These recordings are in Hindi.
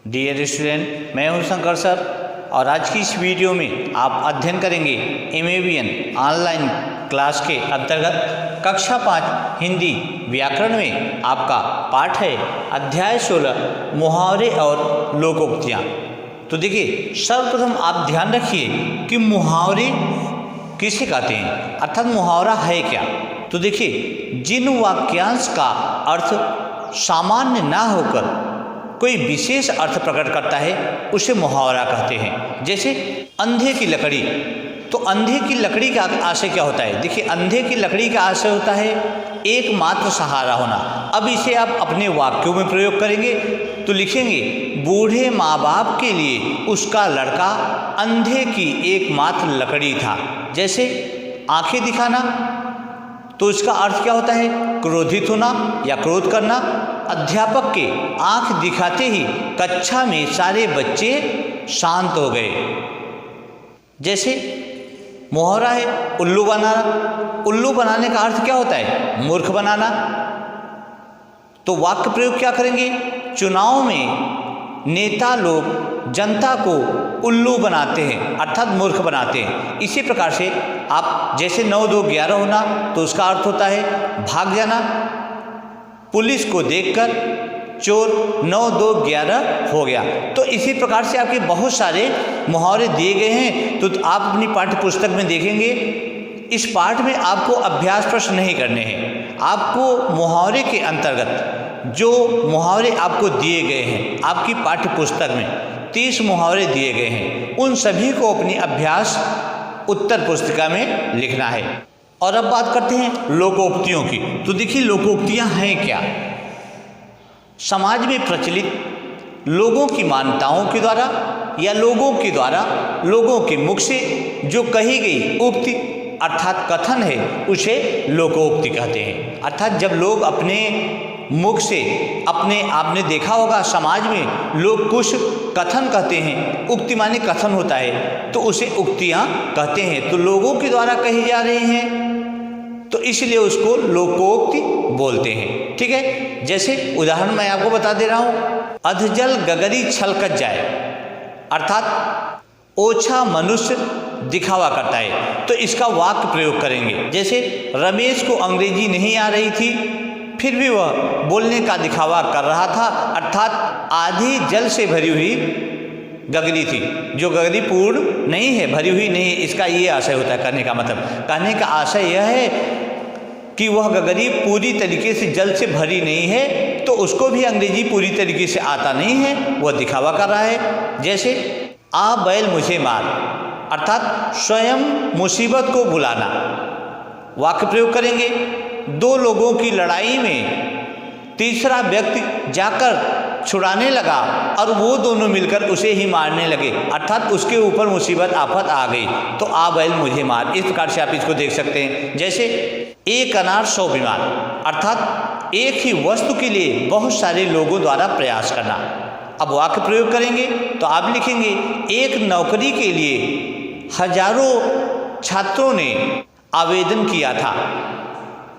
डियर स्टूडेंट, मैं हूं शंकर सर और आज की इस वीडियो में आप अध्ययन करेंगे एमएवीएन ऑनलाइन क्लास के अंतर्गत कक्षा 5 हिंदी व्याकरण में आपका पाठ है अध्याय 16 मुहावरे और लोकोक्तियाँ। तो देखिए, सर्वप्रथम आप ध्यान रखिए कि मुहावरे किसे कहते हैं, अर्थात मुहावरा है क्या। तो देखिए, जिन वाक्यांश का अर्थ सामान्य ना होकर कोई विशेष अर्थ प्रकट करता है उसे मुहावरा कहते हैं। जैसे अंधे की लकड़ी, तो अंधे की लकड़ी का आशय क्या होता है। देखिए, अंधे की लकड़ी का आशय होता है एकमात्र सहारा होना। अब इसे आप अपने वाक्यों में प्रयोग करेंगे तो लिखेंगे, बूढ़े माँ बाप के लिए उसका लड़का अंधे की एकमात्र लकड़ी था। जैसे आंखें दिखाना, तो इसका अर्थ क्या होता है, क्रोधित होना या क्रोध करना। अध्यापक के आंख दिखाते ही कक्षा में सारे बच्चे शांत हो गए। जैसे मुहावरा है उल्लू बनाना, उल्लू बनाने का अर्थ क्या होता है, मूर्ख बनाना। तो वाक्य प्रयोग क्या करेंगे, चुनाव में नेता लोग जनता को उल्लू बनाते हैं अर्थात मूर्ख बनाते हैं। इसी प्रकार से आप जैसे 9 2 11 होना, तो उसका अर्थ होता है भाग जाना। पुलिस को देखकर चोर 9 2 11 हो गया। तो इसी प्रकार से आपके बहुत सारे मुहावरे दिए गए हैं। तो आप अपनी पाठ्य पुस्तक में देखेंगे, इस पाठ में आपको अभ्यास प्रश्न नहीं करने हैं। आपको मुहावरे के अंतर्गत जो मुहावरे आपको दिए गए हैं, आपकी पाठ्य पुस्तक में 30 मुहावरे दिए गए हैं, उन सभी को अपनी अभ्यास उत्तर पुस्तिका में लिखना है। और अब बात करते हैं लोकोक्तियों की। तो देखिए, लोकोक्तियाँ हैं क्या। समाज में प्रचलित लोगों की मान्यताओं के द्वारा या लोगों के द्वारा लोगों के मुख से जो कही गई उक्ति अर्थात कथन है, उसे लोकोक्ति कहते हैं। अर्थात जब लोग अपने मुख से आपने देखा होगा समाज में लोग कुछ कथन कहते हैं, उक्ति माने कथन होता है, तो उसे उक्तियाँ कहते हैं। तो लोगों के द्वारा कही जा रही हैं, तो इसलिए उसको लोकोक्ति बोलते हैं। ठीक है, जैसे उदाहरण मैं आपको बता दे रहा हूँ, अधजल गगरी छलकत जाए, अर्थात ओछा मनुष्य दिखावा करता है। तो इसका वाक्य प्रयोग करेंगे। जैसे रमेश को अंग्रेजी नहीं आ रही थी, फिर भी वह बोलने का दिखावा कर रहा था, अर्थात आधी जल से भरी हुई गगरी थी, जो गगरी पूर्ण नहीं है, भरी हुई नहीं है। इसका ये आशय होता है, कहने का मतलब, कहने का आशय यह है कि वह गगरी पूरी तरीके से जल से भरी नहीं है, तो उसको भी अंग्रेजी पूरी तरीके से आता नहीं है, वह दिखावा कर रहा है। जैसे आ बैल मुझे मार, अर्थात स्वयं मुसीबत को बुलाना। वाक्य प्रयोग करेंगे, 2 लोगों की लड़ाई में तीसरा व्यक्ति जाकर छुड़ाने लगा और वो दोनों मिलकर उसे ही मारने लगे, अर्थात उसके ऊपर मुसीबत आफत आ गई, तो आ बैल मुझे मार। इस प्रकार से आप इसको देख सकते हैं। जैसे एक अनार 100 बीमार, अर्थात एक ही वस्तु के लिए बहुत सारे लोगों द्वारा प्रयास करना। अब वाक्य प्रयोग करेंगे तो आप लिखेंगे, एक नौकरी के लिए हजारों छात्रों ने आवेदन किया था।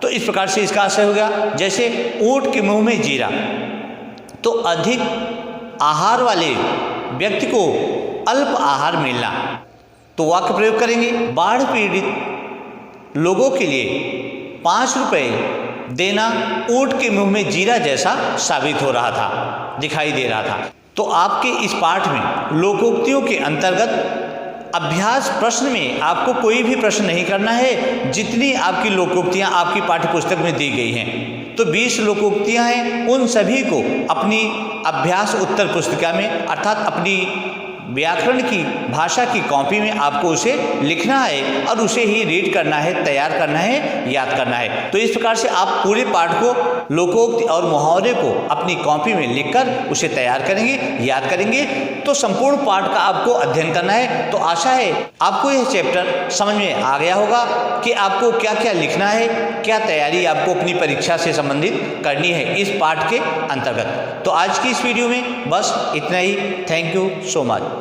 तो इस प्रकार से इसका आशय होगा। जैसे ऊंट के मुंह में जीरा, तो अधिक आहार वाले व्यक्ति को अल्प आहार मिलना। तो वाक्य प्रयोग करेंगे, बाढ़ पीड़ित लोगों के लिए 5 रुपये देना ऊंट के मुंह में जीरा जैसा साबित हो रहा था, दिखाई दे रहा था। तो आपके इस पाठ में लोकोक्तियों के अंतर्गत अभ्यास प्रश्न में आपको कोई भी प्रश्न नहीं करना है। जितनी आपकी लोकोक्तियाँ आपकी पाठ्य पुस्तक में दी गई हैं, तो 20 लोकोक्तियाँ हैं, उन सभी को अपनी अभ्यास उत्तर पुस्तिका में अर्थात अपनी व्याकरण की भाषा की कॉपी में आपको उसे लिखना है और उसे ही रीड करना है, तैयार करना है, याद करना है। तो इस प्रकार से आप पूरे पाठ को लोकोक्ति और मुहावरे को अपनी कॉपी में लिखकर उसे तैयार करेंगे, याद करेंगे, तो संपूर्ण पाठ का आपको अध्ययन करना है। तो आशा है आपको यह चैप्टर समझ में आ गया होगा कि आपको क्या क्या लिखना है, क्या तैयारी आपको अपनी परीक्षा से संबंधित करनी है इस पाठ के अंतर्गत। तो आज की इस वीडियो में बस इतना ही। Thank you so much.